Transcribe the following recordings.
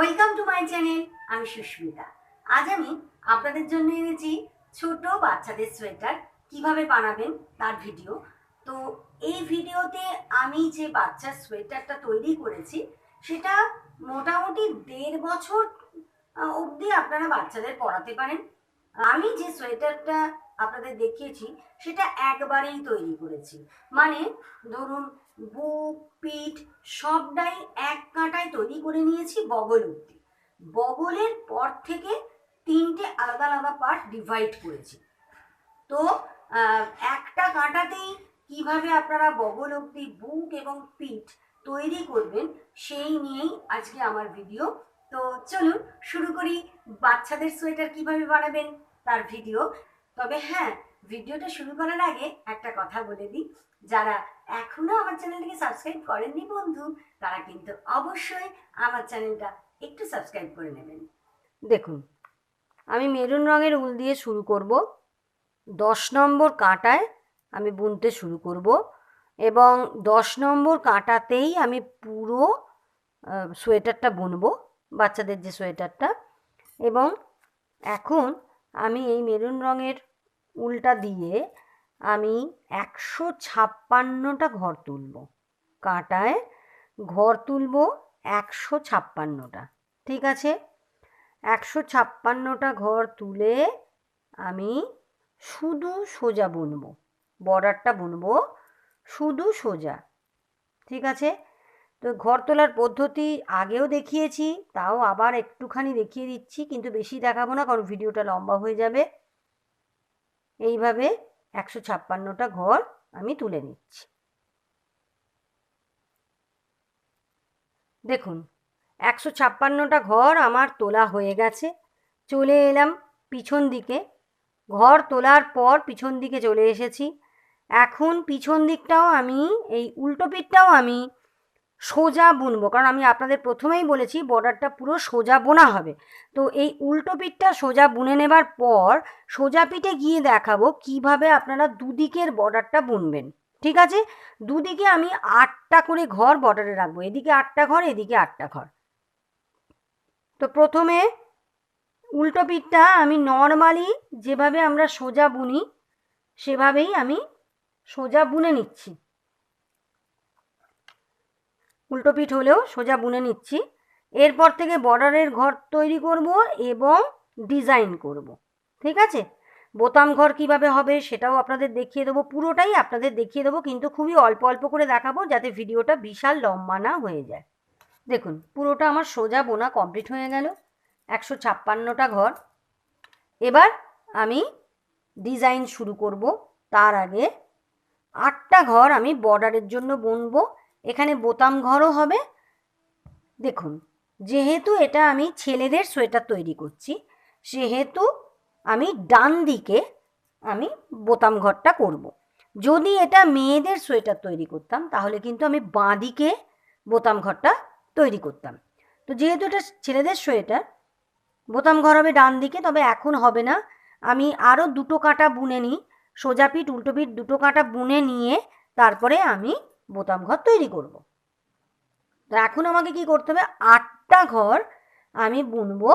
Welcome to my channel. আমি সুস্মিতা। আজ আমি আপনাদের জন্য এনেছি ছোট বাচ্চাদের সোয়েটার কিভাবে বানাবেন তার ভিডিও। তো এই ভিডিওতে আমি যে বাচ্চার সোয়েটারটা তৈরি করেছি সেটা মোটামুটি 1.5 বছর অবধি আপনারা বাচ্চাদের পরাতে পারেন। আমি যে সোয়েটারটা আপনাদের দেখিয়েছি সেটা একবারেই তৈরি করেছি, মানে ধরুন বুক পিঠ সবটাই এক কাঁটায় তৈরি করে নিয়েছি বগল অবধি। বগলের পর থেকে 3টে আলাদা আলাদা পার্ট ডিভাইড করেছি। তো একটা কাঁটাতেই কিভাবে আপনারা বগল অবধি বুক এবং পিঠ তৈরি করবেন সেই নিয়েই আজকে আমার ভিডিও। তো চলুন শুরু করি বাচ্চাদের সোয়েটার কিভাবে বানাবেন তার ভিডিও। তবে হ্যাঁ, ভিডিওটা শুরু করার আগে একটা কথা বলে দিই, যারা এখনো আমার চ্যানেলটাকে সাবস্ক্রাইব করেননি বন্ধু, তারা কিন্তু অবশ্যই আমার চ্যানেলটা একটু সাবস্ক্রাইব করে নেবেন। দেখুন, আমি মেরুন রঙের উল দিয়ে শুরু করব। 10 নম্বর কাঁটায় আমি বুনতে শুরু করব এবং 10 নম্বর কাঁটাতেই আমি পুরো সোয়েটারটা বুনবো, বাচ্চাদের যে সোয়েটারটা। এবং এখন আমি এই মেরুন রঙের উলটা দিয়ে আমি 156টা ঘর তুলব। কাঁটায় ঘর তুলব 156টা। ঠিক আছে, 156টা ঘর তুলে আমি শুধু সোজা বুনবো, বর্ডারটা বুনবো শুধু সোজা। ঠিক আছে, তো ঘর তোলার পদ্ধতি আগেও দেখিয়েছি, তাও আবার একটুখানি দেখিয়ে দিচ্ছি, কিন্তু বেশি দেখাবো না কারণ ভিডিওটা লম্বা হয়ে যাবে। এইভাবে 156টা ঘর আমি তুলে নিচ্ছি। দেখুন, 156টা ঘর আমার তোলা হয়ে গেছে। চলে এলাম পিছন দিকে। ঘর তোলার পর পিছন দিকে চলে এসেছি। এখন পিছন দিকটাও আমি, এই উল্টো পিঠটাও আমি সোজা বুনবো, কারণ আমি আপনাদের প্রথমেই বলেছি বর্ডারটা পুরো সোজা বোনা হবে। তো এই উল্টো পিঠটা সোজা বুনে নেবার পর সোজা পিঠে গিয়ে দেখাবো কিভাবে আপনারা দুদিকের বর্ডারটা বুনবেন। ঠিক আছে, দুদিকে আমি 8টা করে ঘর বর্ডারে রাখবো, এদিকে 8টা ঘর, এদিকে 8টা ঘর। তো প্রথমে উল্টো পিঠটা আমি নর্মালি যেভাবে আমরা সোজা বুনি সেভাবেই আমি সোজা বুনে নিচ্ছি। উল্টো পিঠ হলেও সোজা বুনে নিচ্ছি। এরপর থেকে বর্ডারের ঘর তৈরি করব এবং ডিজাইন করব। ঠিক আছে, বোতাম ঘর কিভাবে হবে সেটাও আপনাদের দেখিয়ে দেবো, পুরোটাই আপনাদের দেখিয়ে দেবো, কিন্তু খুবই অল্প অল্প করে দেখাবো যাতে ভিডিওটা বিশাল লম্বা না হয়ে যায়। দেখুন, পুরোটা আমার সোজা বোনা কমপ্লিট হয়ে গেল, 156টা ঘর। এবার আমি ডিজাইন শুরু করব। তার আগে 8টা ঘর আমি বর্ডারের জন্য বুনবো। এখানে বোতাম ঘরও হবে। দেখুন, যেহেতু এটা আমি ছেলেদের সোয়েটার তৈরি করছি সেহেতু আমি ডান দিকে আমি বোতাম ঘরটা করব। যদি এটা মেয়েদের সোয়েটার তৈরি করতাম তাহলে কিন্তু আমি বাঁ দিকে বোতাম ঘরটা তৈরি করতাম। তো যেহেতু এটা ছেলেদের সোয়েটার, বোতাম ঘর হবে ডান দিকে। তবে এখন হবে না, আমি আরও 2টো কাঁটা বুনে নিই, সোজা পিঠ উল্টো পিঠ 2টো কাঁটা বুনে নিয়ে তারপরে আমি বোতাম ঘর তৈরি করব। তো এখন আমাকে কি করতে হবে, 8টা ঘর আমি বুনবো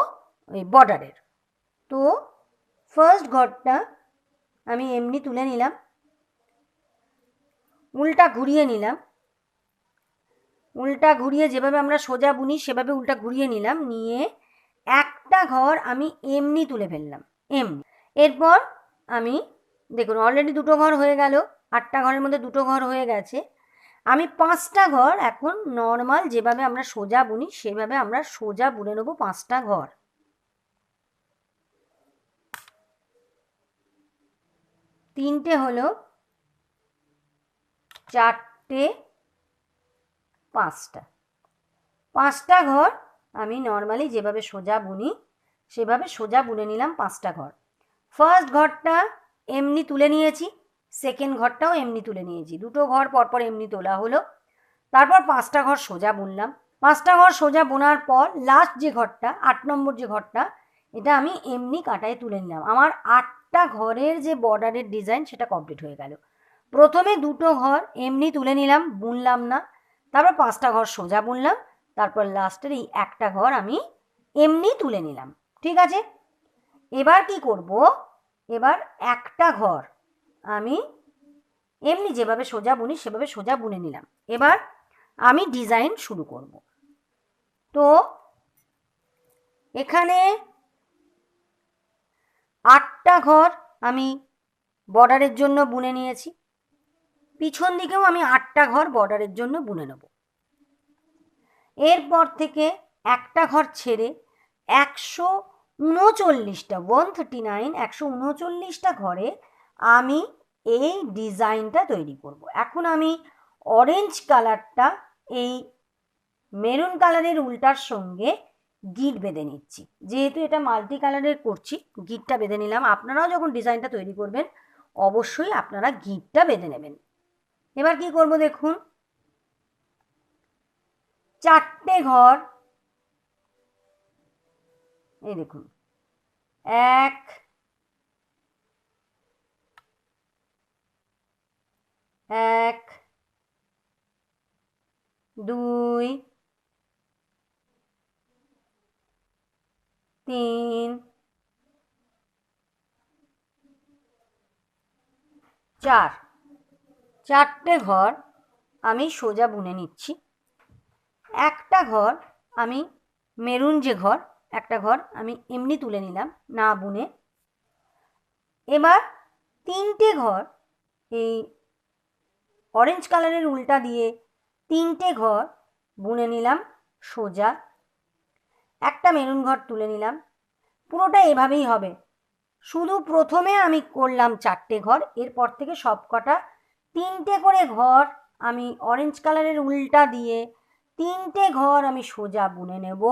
ওই বর্ডারের। তো ফার্স্ট ঘরটা আমি এমনি তুলে নিলাম, উল্টা ঘুরিয়ে নিলাম, উল্টা ঘুরিয়ে যেভাবে আমরা সোজা বুনি সেভাবে উল্টা ঘুরিয়ে নিলাম, নিয়ে একটা ঘর আমি এমনি তুলে ফেললাম, এমনি। এরপর আমি, দেখুন অলরেডি 2টো ঘর হয়ে গেল, 8টা ঘরের মধ্যে 2টো ঘর হয়ে গেছে। আমি 5টা ঘর এখন নর্মাল যেভাবে আমরা সোজা বুনি সেভাবে আমরা সোজা বুনে নেবো 5টা ঘর। তিনটে হলো, 4টে, 5টা ঘর আমি নর্মালি যেভাবে সোজা বুনি সেভাবে সোজা বুনে নিলাম 5টা ঘর। ফার্স্ট ঘরটা এমনি তুলে নিয়েছি, সেকেন্ড ঘরটাও এমনি তুলে নিয়েছি, 2টো ঘর পরপর এমনি তোলা হলো। তারপর 5টা ঘর সোজা বুনলাম। 5টা ঘর সোজা বোনার পর লাস্ট যে ঘরটা, 8 নম্বর যে ঘরটা, এটা আমি এমনি কাঁটায় তুলে নিলাম। আমার 8টা ঘরের যে বর্ডারের ডিজাইন সেটা কমপ্লিট হয়ে গেল। প্রথমে 2টো ঘর এমনি তুলে নিলাম, বুনলাম না, তারপর 5টা ঘর সোজা বুনলাম, তারপর লাস্টের এই একটা ঘর আমি এমনি তুলে নিলাম। ঠিক আছে, এবার কি করব, এবার একটা ঘর আমি এমনি যেভাবে সোজা বুনি সেভাবে সোজা বুনে নিলাম। এবার আমি ডিজাইন শুরু করব। তো এখানে 8টা ঘর আমি বর্ডারের জন্য বুনে নিয়েছি, পিছন দিকেও আমি 8টা ঘর বর্ডারের জন্য বুনে নেব। এরপর থেকে একটা ঘর ছেড়ে 139টা ঘরে আমি এই ডিজাইনটা তৈরি করব। এখন আমি অরেঞ্জ কালারটা এই মেরুন কালারের উল্টার সঙ্গে গিট বেঁধে নিচ্ছি। যেহেতু এটা মাল্টি কালারের করছি, গিটটা বেঁধে নিলাম। আপনারাও যখন ডিজাইনটা তৈরি করবেন অবশ্যই আপনারা গিটটা বেঁধে নেবেন। এবার কি করব দেখুন, 4টে ঘর, এই দেখুন 1 2 3 4, 4টে ঘর আমি সোজা বুনে নিচ্ছি। একটা ঘর আমি মেরুন যে ঘর, একটা ঘর আমি এমনি তুলে নিলাম না বুনে। এবার 3টে ঘর এই অরেঞ্জ কালারের উল্টা দিয়ে 3টে ঘর বুনে নিলাম সোজা। একটা মেরুন ঘর তুলে নিলাম। পুরোটা এভাবেই হবে, শুধু প্রথমে আমি করলাম 4টে ঘর, এরপর থেকে সব কটা 3টে করে ঘর আমি অরেঞ্জ কালারের উল্টা দিয়ে 3টে ঘর আমি সোজা বুনে নেব।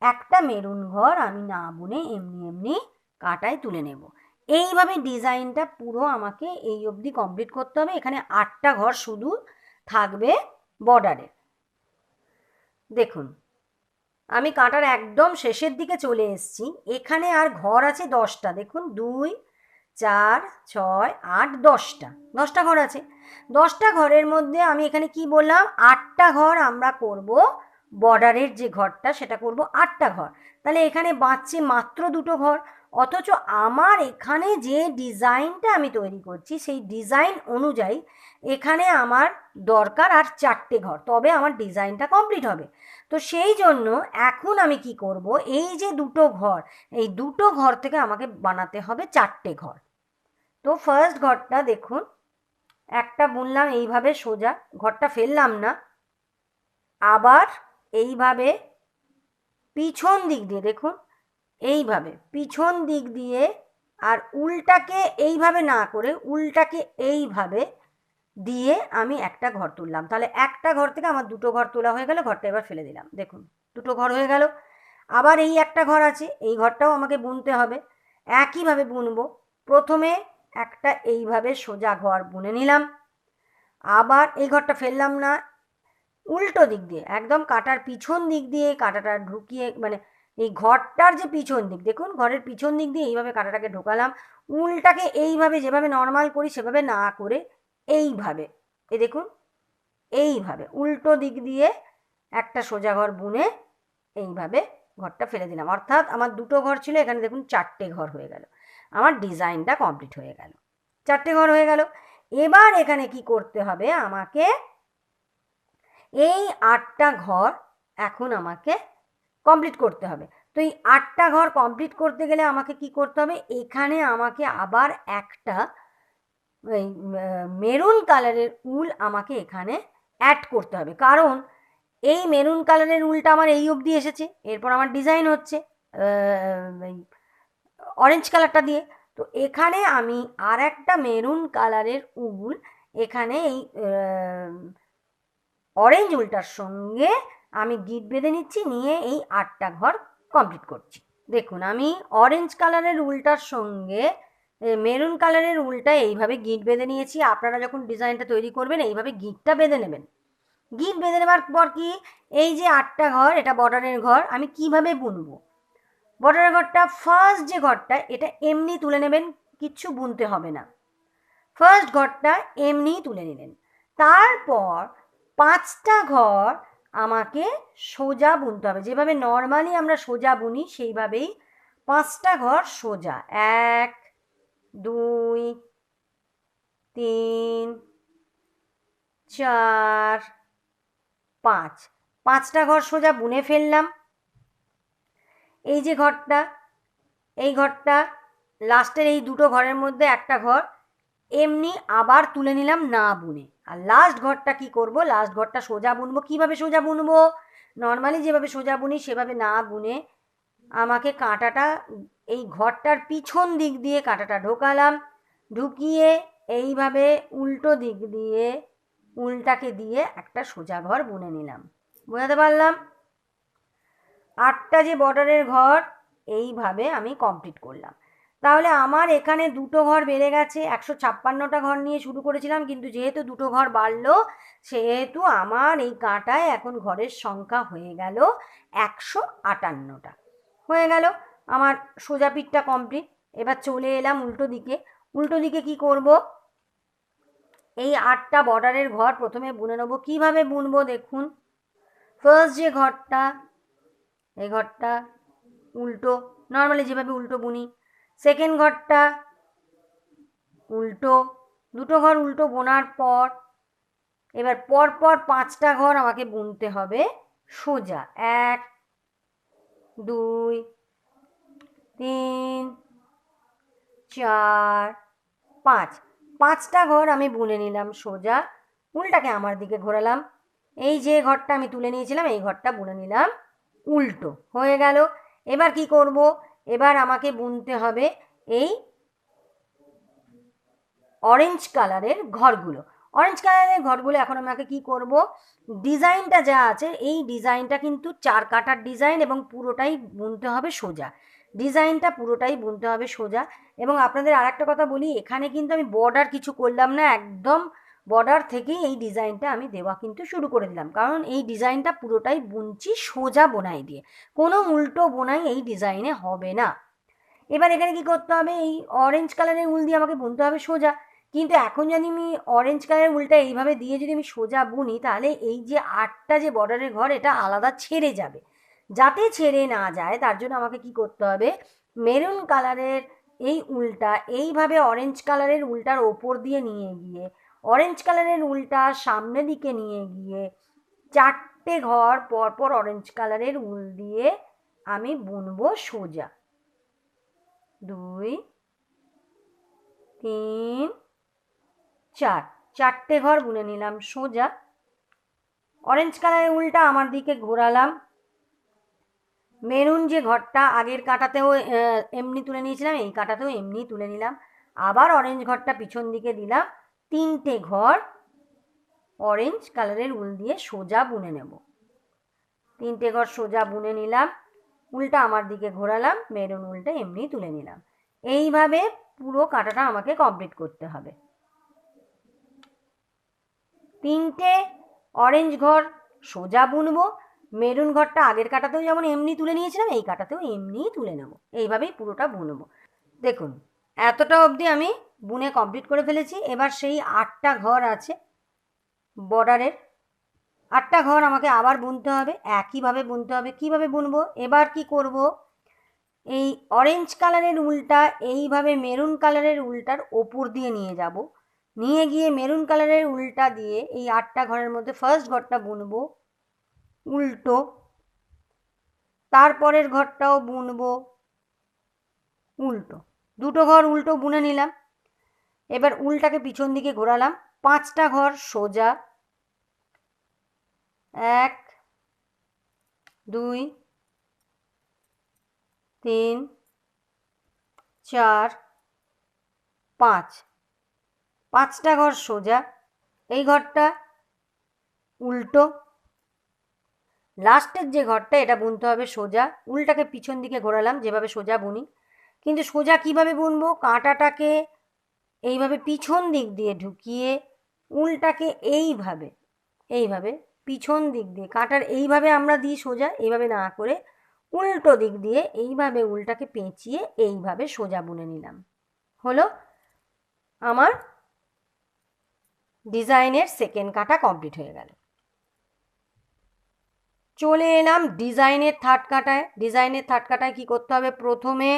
একটা মেরুন ঘর আমি না বুনে এমনি এমনি কাঁটায় তুলে নেব। এইভাবে ডিজাইনটা পুরো আমাকে এই অবধি কমপ্লিট করতে হবে। এখানে 8টা ঘর শুধু থাকবে বর্ডারে। দেখুন আমি কাঁটার একদম শেষের দিকে চলে এসেছি। এখানে আর ঘর আছে 10টা। দেখুন 2 4 6 8 10টা ঘর আছে। 10টা ঘরের মধ্যে আমি এখানে কি বললাম, 8টা ঘর আমরা করব বর্ডারের যে ঘরটা সেটা করব 8টা ঘর। তাহলে এখানে বাঁচছে মাত্র 2টো ঘর। অথচ আমার এখানে যে ডিজাইনটা আমি তৈরি করছি সেই ডিজাইন অনুযায়ী এখানে আমার দরকার আর 4টে ঘর, তবে আমার ডিজাইনটা কমপ্লিট হবে। তো সেই জন্য এখন আমি কি করব, এই যে 2টো ঘর, এই 2টো ঘর থেকে আমাকে বানাতে হবে 4টে ঘর। তো ফার্স্ট ঘরটা দেখুন, একটা বুনলাম এইভাবে সোজা, ঘরটা ফেললাম না, আবার এইভাবে পিছন দিক দিয়ে দেখুন, এইভাবে পিছন দিক দিয়ে, আর উল্টাকে এইভাবে না করে উল্টাকে এইভাবে দিয়ে আমি একটা ঘর তুললাম। তাহলে একটা ঘর থেকে আমার 2টো ঘর তোলা হয়ে গেল। ঘরটা এবার ফেলে দিলাম। দেখুন 2টো ঘর হয়ে গেল। আবার এই একটা ঘর আছে, এই ঘরটাও আমাকে বুনতে হবে। একইভাবে বুনবো। প্রথমে একটা এইভাবে সোজা ঘর বুনে নিলাম, আবার এই ঘরটা ফেললাম না, উল্টো দিক দিয়ে একদম কাঁটার পিছন দিক দিয়ে কাঁটাটা ঢুকিয়ে, মানে এই ঘরটার যে পিছন দিক, দেখুন ঘরের পিছন দিক দিয়ে এইভাবে কাঁটাটাকে ঢোকালাম। উল্টাকে এইভাবে যেভাবে নর্মাল করি সেভাবে না করে এইভাবে, এই দেখুন এইভাবে উল্টো দিক দিয়ে একটা সোজা ঘর বুনে এইভাবে ঘরটা ফেলে দিলাম। অর্থাৎ আমার 2টো ঘর ছিল, এখানে দেখুন 4টে ঘর হয়ে গেল। আমার ডিজাইনটা কমপ্লিট হয়ে গেল, 4টে ঘর হয়ে গেল। এবার এখানে কি করতে হবে, আমাকে এই 8টা ঘর এখন আমাকে কমপ্লিট করতে হবে। তো এই 8টা ঘর কমপ্লিট করতে গেলে আমাকে কি করতে হবে, এখানে আমাকে আবার একটা এই মেরুন কালারের উল আমাকে এখানে অ্যাড করতে হবে। কারণ এই মেরুন কালারের উলটা আমার এই অবধি এসেছে, এরপর আমার ডিজাইন হচ্ছে অরেঞ্জ কালারটা দিয়ে। তো এখানে আমি আর একটা মেরুন কালারের উল এখানে এই অরেঞ্জ উলটার সঙ্গে আমি গিট বেঁধে নিচ্ছি, নিয়ে এই 8টা ঘর কমপ্লিট করছি। দেখুন আমি অরেঞ্জ কালারের উলটার সঙ্গে মেরুন কালারের উলটা এইভাবে গিট বেঁধে নিয়েছি। আপনারা যখন ডিজাইনটা তৈরি করবেন এইভাবে গিটটা বেঁধে নেবেন। গিট বেঁধে নেবার পর কি, এই যে 8টা ঘর, এটা বর্ডারের ঘর, আমি কিভাবে বুনবো, বর্ডারের ঘরটা ফার্স্ট যে ঘরটা এটা এমনি তুলে নেবেন, কিচ্ছু বুনতে হবে না। ফার্স্ট ঘরটা এমনিই তুলে নিলেন। তারপর 5টা ঘর আমাকে সোজা বুনতে হবে, যেভাবে নর্মালি আমরা সোজা বুনি সেইভাবেই 5টা ঘর সোজা। 1 2 3 4 5, 5টা ঘর সোজা বুনে ফেললাম। এই যে ঘরটা, এই ঘরটা লাস্টের এই দুটো ঘরের মধ্যে একটা ঘর এমনি আবার তুলে নিলাম না বুনে। আর লাস্ট ঘরটা কি করব, লাস্ট ঘরটা সোজা বুনবো। কিভাবে সোজা বুনবো, নর্মালি যেভাবে সোজা বুনি সেভাবে না বুনে আমাকে কাঁটাটা এই ঘরটার পিছন দিক দিয়ে কাঁটাটা ঢোকালাম, ঢুকিয়ে এইভাবে উল্টো দিক দিয়ে উল্টাকে দিয়ে একটা সোজা ঘর বুনে নিলাম। বোঝাতে পারলাম? 8টা যে বর্ডারের ঘর এইভাবে আমি কমপ্লিট করলাম। তাহলে আমার এখানে দুটো ঘর বেড়ে গেছে। 156টা ঘর নিয়ে শুরু করেছিলাম, কিন্তু যেহেতু দুটো ঘর বাড়লো সেহেতু আমার এই কাঁটায় এখন ঘরের সংখ্যা হয়ে গেল 158টা। হয়ে গেল আমার সোজা পিঠটা কমপ্লিট। এবার চলে এলাম উল্টো দিকে। উল্টো দিকে কি করব, এই 8টা বর্ডারের ঘর প্রথমে বুনে নেবো। কীভাবে বুনবো দেখুন, ফার্স্ট যে ঘরটা, এই ঘরটা উল্টো, নর্মালি যেভাবে উল্টো বুনি। সেকেন্ড ঘরটা উল্টো, দুটো ঘর উল্টো বোনার পর এবার পরপর 5টা ঘর আমাকে বুনতে হবে সোজা। 1 2 3 4 5, 5টা ঘর আমি বুনে নিলাম সোজা। উল্টাকে আমার দিকে ঘোরালাম, এই যে ঘরটা আমি তুলে নিয়েছিলাম এই ঘরটা বুনে নিলাম উল্টো। হয়ে গেল। এবার কি করব, এবার আমাকে বুনতে হবে এই অরেঞ্জ কালারের ঘরগুলো। অরেঞ্জ কালারের ঘরগুলো এখন আমাকে কি করব, ডিজাইনটা যা আছে এই ডিজাইনটা কিন্তু 4 কাটার ডিজাইন এবং পুরোটাই বুনতে হবে সোজা। ডিজাইনটা পুরোটাই বুনতে হবে সোজা। এবং আপনাদের আর একটা কথা বলি, এখানে কিন্তু আমি বর্ডার কিছু করলাম না, একদম বর্ডার থেকেই এই ডিজাইনটা আমি দেওয়া কিন্তু শুরু করে দিলাম, কারণ এই ডিজাইনটা পুরোটাই বুনছি সোজা বোনাই দিয়ে, কোনো উল্টো বোনাই এই ডিজাইনে হবে না। এবার এখানে কি করতে হবে, এই অরেঞ্জ কালারের উল দিয়ে আমাকে বুনতে হবে সোজা। কিন্তু এখন যদি আমি অরেঞ্জ কালারের উলটা এইভাবে দিয়ে যদি আমি সোজা বুনি, তাহলে এই যে 8টা যে বর্ডারের ঘর এটা আলাদা ছেড়ে যাবে। যাতে ছেড়ে না যায় তার জন্য আমাকে কি করতে হবে, মেরুন কালারের এই উলটা এইভাবে অরেঞ্জ কালারের উলটার ওপর দিয়ে নিয়ে গিয়ে অরেঞ্জ কালারের উলটা সামনের দিকে নিয়ে গিয়ে 4টে ঘর পরপর অরেঞ্জ কালারের উল দিয়ে আমি বুনবো সোজা। 2 3 4, 4টে ঘর বুনে নিলাম সোজা। অরেঞ্জ কালারের উলটা আমার দিকে ঘোরালাম, মেরুন যে ঘরটা আগের কাটাতেও এমনি তুলে নিয়েছিলাম এই কাটাতেও এমনি তুলে নিলাম। আবার অরেঞ্জ ঘরটা পিছন দিকে দিলাম, 3টে ঘর অরেঞ্জ কালারের উল দিয়ে সোজা বুনে নেব। 3টে ঘর সোজা বুনে নিলাম, উলটা আমার দিকে ঘোরালাম, মেরুন উলটা এমনি তুলে নিলাম। এইভাবে পুরো কাটাটা আমাকে কমপ্লিট করতে হবে। 3টে অরেঞ্জ ঘর সোজা বুনবো, মেরুন ঘরটা আগের কাটাতেও যেমন এমনি তুলে নিয়েছিলাম এই কাটাতেও এমনিই তুলে নেব। এইভাবেই পুরোটা বুনবো। দেখুন এতটা অবধি আমি বুনে কমপ্লিট করে ফেলেছি। এবার সেই 8টা ঘর আছে বর্ডারের, 8টা ঘর আমাকে আবার বুনতে হবে, একইভাবে বুনতে হবে। কীভাবে বুনবো, এবার কি করব, এই অরেঞ্জ কালারের উলটা এইভাবে মেরুন কালারের উলটার ওপর দিয়ে নিয়ে যাব, নিয়ে গিয়ে মেরুন কালারের উলটা দিয়ে এই 8টা ঘরের মধ্যে ফার্স্ট ঘরটা বুনবো উল্টো, তারপরের ঘরটাও বুনবো উল্টো। দুটো ঘর উল্টো বুনে নিলাম। এবার উলটাকে পিছন দিকে ঘোরালাম, 5টা ঘর সোজা। 1 2 3 4 5, 5টা ঘর সোজা। এই ঘরটা উল্টো, লাস্টের যে ঘরটা এটা বুনতে হবে সোজা। উলটাকে পিছন দিকে ঘোরালাম যেভাবে সোজা বুনি, কিন্তু সোজা কিভাবে বুনবো, কাঁটাটাকে এইভাবে পিছন দিক দিয়ে ঢুকিয়ে উলটাকে এইভাবে এইভাবে পিছন দিক দিয়ে কাঁটার এইভাবে আমরা দিই সোজা, এইভাবে না করে উল্টো দিক দিয়ে এইভাবে উলটাকে পেঁচিয়ে এইভাবে সোজা বুনে নিলাম। হলো আমার ডিজাইনের সেকেন্ড কাটা কমপ্লিট হয়ে গেল। চলে এলাম ডিজাইনের থার্ড কাটায়। ডিজাইনের থার্ড কাটায় কী করতে হবে, প্রথমে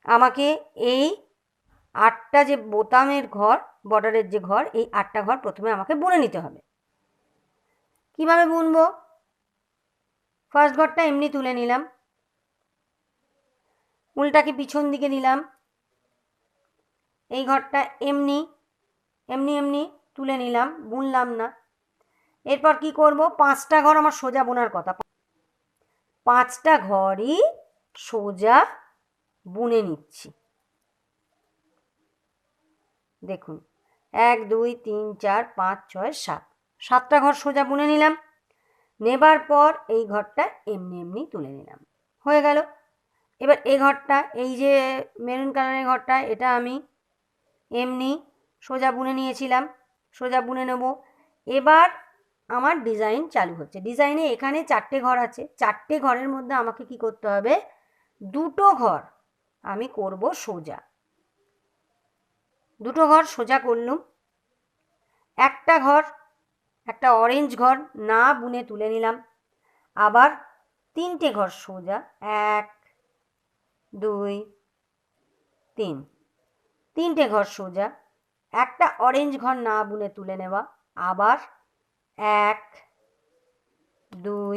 আমাকে এই 8টা যে বোতামের ঘর, বর্ডারের যে ঘর, এই 8টা ঘর প্রথমে আমাকে বুনে নিতে হবে। কিভাবে বুনবো, ফার্স্ট ঘরটা এমনি তুলে নিলাম, উল্টাকে পিছন দিকে দিলাম, এই ঘরটা এমনি এমনি এমনি তুলে নিলাম, বুনলাম না। এরপর কি করব, 5টা ঘর আমার সোজা বোনার কথা, 5টা ঘরই সোজা বুনে নিচ্ছি। দেখুন 1 2 3 4 5 6 7, 7টা ঘর সোজা বুনে নিলাম। নেবার পর এই ঘরটা এমনি এমনি তুলে নিলাম, হয়ে গেল। এবার এই ঘরটা, এই যে মেরুন কালারের ঘরটা, এটা আমি এমনি সোজা বুনে নিয়েছিলাম, সোজা বুনে নেব। এবার আমার ডিজাইন চালু হচ্ছে। ডিজাইনে এখানে 4টে ঘর আছে, 4টে ঘরের মধ্যে আমাকে কি করতে হবে, 2টো ঘর আমি করব সোজা। 2টো ঘর সোজা করলুম। একটা ঘর, একটা অরেঞ্জ ঘর না বুনে তুলে নিলাম। আবার 3টে ঘর সোজা, 1 2 3, 3টে ঘর সোজা, একটা অরেঞ্জ ঘর না বুনে তুলে নেওয়া। আবার 1 2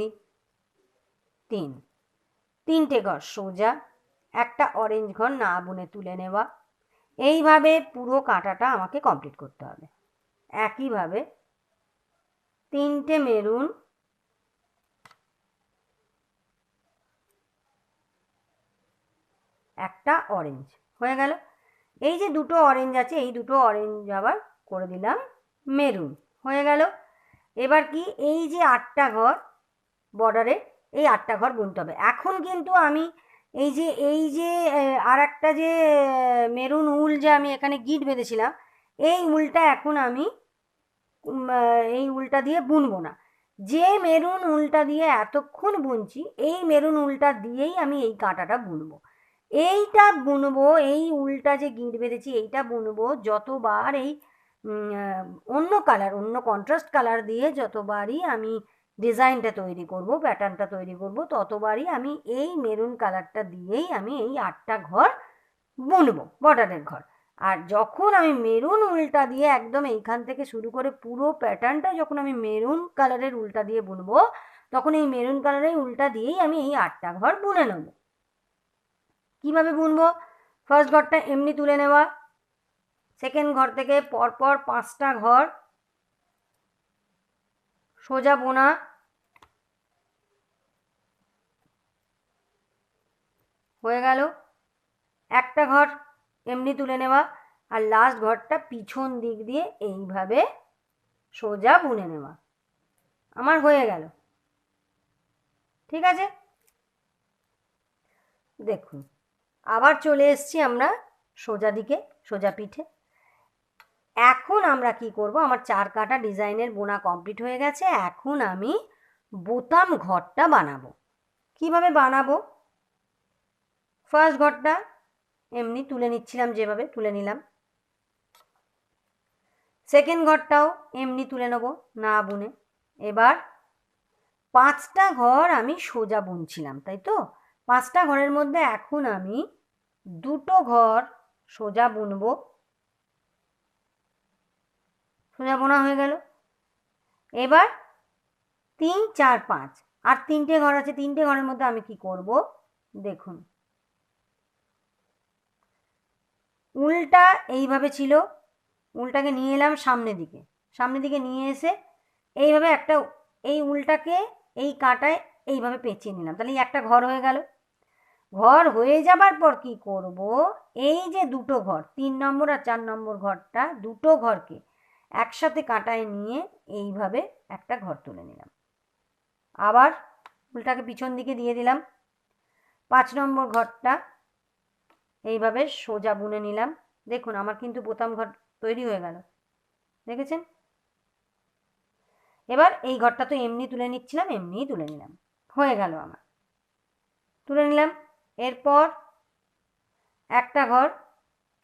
3, 3টে ঘর সোজা, একটা অরেঞ্জ ঘর না বুনে তুলে নেওয়া। এইভাবে পুরো কাঁটাটা আমাকে কমপ্লিট করতে হবে। একইভাবে 3টে মেরুন, একটা অরেঞ্জ, হয়ে গেল। এই যে 2টো অরেঞ্জ আছে, এই 2টো অরেঞ্জ আবার করে দিলাম মেরুন, হয়ে গেল। এবার কি, এই যে 8টা ঘর বর্ডারে, এই 8টা ঘর বুনতে হবে। এখন কিন্তু আমি এই যে আর একটা যে মেরুন উল যে আমি এখানে গিট বেঁধেছিলাম, এই উলটা এখন আমি এই উলটা দিয়ে বুনবো না। যে মেরুন উলটা দিয়ে এতক্ষণ বুনছি, এই মেরুন উলটা দিয়েই আমি এই কাঁটাটা বুনবো। এইটা বুনবো, এই উলটা যে গিঁট বেঁধেছি এইটা বুনবো যতবার এই অন্য কালার, অন্য কন্ট্রাস্ট কালার দিয়ে যতবারই আমি ডিজাইনটা তৈরি করব, প্যাটার্নটা তৈরি করব, ততবারই আমি এই মেরুন কালারটা দিয়েই আমি এই 8টা ঘর বুনবো, বর্ডারের ঘর। আর যখন আমি মেরুন উলটা দিয়ে একদম এইখান থেকে শুরু করে পুরো প্যাটার্নটা যখন আমি মেরুন কালারের উলটা দিয়ে বুনবো, তখন এই মেরুন কালারের উলটা দিয়েই আমি এই 8টা ঘর বুনে নেব। কিভাবে বুনবো, ফার্স্ট ঘরটা এমনি তুলে নেওয়া, সেকেন্ড ঘর থেকে পরপর 5টা ঘর সোজা বোনা, হয়ে গেল। একটা ঘর এমনি তুলে নেওয়া, আর লাস্ট ঘরটা পিছন দিক দিয়ে এইভাবে সোজা বুনে নেওয়া, আমার হয়ে গেল। ঠিক আছে, দেখুন আবার চলে এসছি আমরা সোজা দিকে, সোজা পিঠে। এখন আমরা কি করব, আমার 4 কাটা ডিজাইনের বোনা কমপ্লিট হয়ে গেছে। এখন আমি বোতাম ঘরটা বানাবো। কিভাবে বানাবো, ফার্স্ট ঘরটা এমনি তুলে নিচ্ছিলাম, যেভাবে তুলে নিলাম। সেকেন্ড ঘরটাও এমনি তুলে নেব না বুনে। এবার 5টা ঘর আমি সোজা বুনছিলাম, তাই তো? 5টা ঘরের মধ্যে এখন আমি 2টো ঘর সোজা বুনবো, সোজা বোনা হয়ে গেল। এবার 3 4 5 আর 3টে ঘর আছে, 3টে ঘরের মধ্যে আমি কি করব, দেখুন উলটা এইভাবে ছিল, উলটাকে নিয়ে এলাম সামনের দিকে, সামনের দিকে নিয়ে এসে এইভাবে একটা, এই উলটাকে এই কাঁটায় এইভাবে পেঁচিয়ে নিলাম, তাহলে একটা ঘর হয়ে গেল। ঘর হয়ে যাবার পর কি করব, এই যে 2টো ঘর, 3 নম্বর আর 4 নম্বর ঘরটা, 2টো ঘরকে একসাথে কাঁটায় নিয়ে এইভাবে একটা ঘর তুলে নিলাম। আবার উলটাকে পিছন দিকে দিয়ে দিলাম। 5 নম্বর ঘরটা এইভাবে সোজা বুনে নিলাম। দেখুন আমার কিন্তু বোতাম ঘর তৈরি হয়ে গেল, দেখেছেন? এবার এই ঘরটা তো এমনি তুলে নিচ্ছিলাম, এমনিই তুলে নিলাম, হয়ে গেল আমার, তুলে নিলাম। এরপর একটা ঘর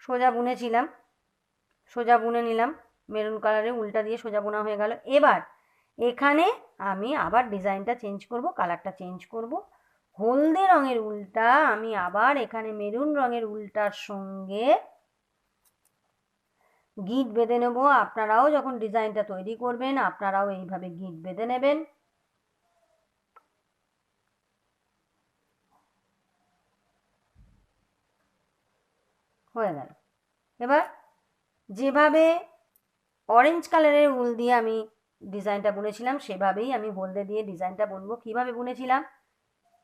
সোজা বুনেছিলাম, সোজা বুনে নিলাম, মেরুন কালারে উল্টা দিয়ে সোজা বোনা হয়ে গেল। এবার এখানে আমি আবার ডিজাইনটা চেঞ্জ করব, কালারটা চেঞ্জ করব। হলদে রঙের উলটা আমি আবার এখানে মেরুন রঙের উলটার সঙ্গে গিট বেঁধে নেব। আপনারাও যখন ডিজাইনটা তৈরি করবেন আপনারাও এইভাবে গিট বেঁধে নেবেন। হয়ে গেল। এবার যেভাবে অরেঞ্জ কালারের উল দিয়ে আমি ডিজাইনটা বুনেছিলাম সেভাবেই আমি হলদে দিয়ে ডিজাইনটা বুনবো। কিভাবে বুনেছিলাম,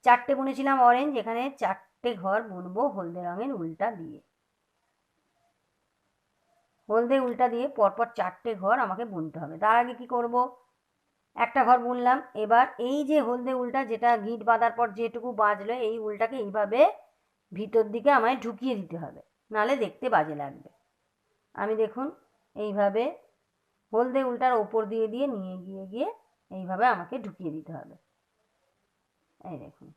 4টে বুনেছিলাম অরেঞ্জ, এখানে 4টে ঘর বুনবো হলদে রঙের উলটা দিয়ে। হলদে উলটা দিয়ে পরপর 4টে ঘর আমাকে বুনতে হবে। তার আগে কি করব, একটা ঘর বুনলাম। এবার এই যে হলদে উলটা যেটা গিট বাঁধার পর যেটুকু বাঁচলো এই উলটাকে এইভাবে ভিতর দিকে আমায় ঢুকিয়ে দিতে হবে, নাহলে দেখতে বাজে লাগবে। আমি দেখুন এইভাবে হলদে উলটার ওপর দিয়ে দিয়ে নিয়ে গিয়ে এইভাবে আমাকে ঢুকিয়ে দিতে হবে। এই দেখুন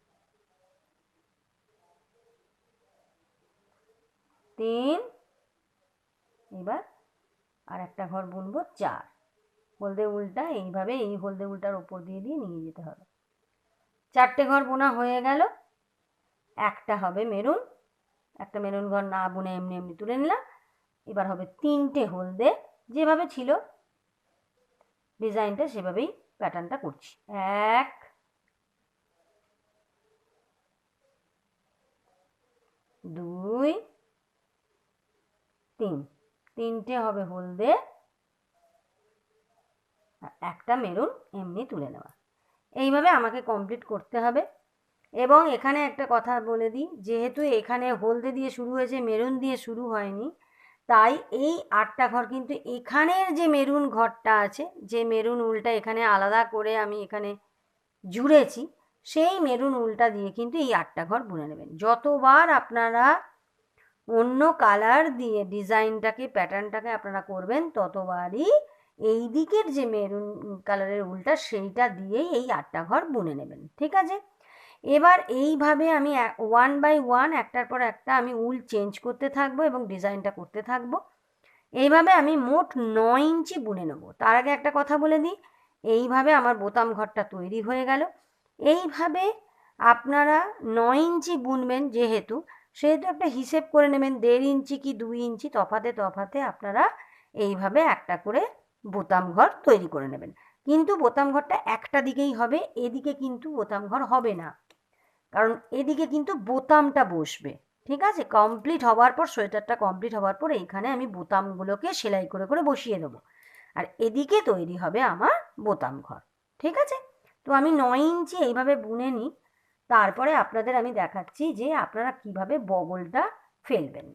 3, এবার আর একটা ঘর বুনবো 4। হলদে উলটা এইভাবে এই হলদে উলটার ওপর দিয়ে দিয়ে নিয়ে যেতে হবে। 4টে ঘর বোনা হয়ে গেল। একটা হবে মেরুন, একটা মেরুন ঘর না বুনে এমনি এমনি তুলে নিলাম। এবার হবে 3টে হলদে, যেভাবে ছিল ডিজাইনটা সেভাবেই প্যাটার্নটা করছি। 1, 2, 3, 3টে হবে হলদে, একটা মেরুন এমনি তুলে নেওয়া। এইভাবে আমাকে কমপ্লিট করতে হবে। এবং এখানে একটা কথা বলে দিই, যেহেতু এখানে হলদে দিয়ে শুরু হয়েছে মেরুন দিয়ে শুরু হয়নি, তাই এই 8টা ঘর কিন্তু এখানের যে মেরুন ঘরটা আছে, যে মেরুন উলটা এখানে আলাদা করে আমি এখানে জুড়েছি, সেই মেরুন উলটা দিয়ে কিন্তু এই 8টা ঘর বুনে নেবেন। যতবার আপনারা অন্য কালার দিয়ে ডিজাইনটাকে প্যাটার্নটাকে আপনারা করবেন ততবারই এই দিকের যে মেরুন কালারের উলটা সেইটা দিয়েই এই 8টা ঘর বুনে নেবেন। ঠিক আছে, এবার এইভাবে আমি 1 বাই 1 একটার পর একটা আমি উল চেঞ্জ করতে থাকবো এবং ডিজাইনটা করতে থাকবো। এইভাবে আমি মোট 9 ইঞ্চি বুনে নেব। তার আগে একটা কথা বলে দিই, এইভাবে আমার বোতাম ঘরটা তৈরি হয়ে গেল। এইভাবে আপনারা 9 ইঞ্চি বুনবেন, যেহেতু সেহেতু একটা হিসেব করে নেবেন 1.5 ইঞ্চি কি 2 ইঞ্চি তফাতে আপনারা এইভাবে একটা করে বোতাম ঘর তৈরি করে নেবেন। কিন্তু বোতাম ঘরটা একটা দিকেই হবে, এদিকে কিন্তু বোতাম ঘর হবে না, কারণ এদিকে কিন্তু বোতামটা বসবে। ঠিক আছে, কমপ্লিট হওয়ার পর সোয়েটারটা কমপ্লিট হওয়ার পর এইখানে আমি বোতামগুলোকে সেলাই করে করে বসিয়ে দেবো, আর এদিকে তৈরি হবে আমার বোতাম ঘর। ঠিক আছে, তো আমি 9 ইঞ্চি এইভাবে বুনে নিই, তারপরে আপনাদের আমি দেখাচ্ছি যে আপনারা কিভাবে বগলটা ফেলবেন।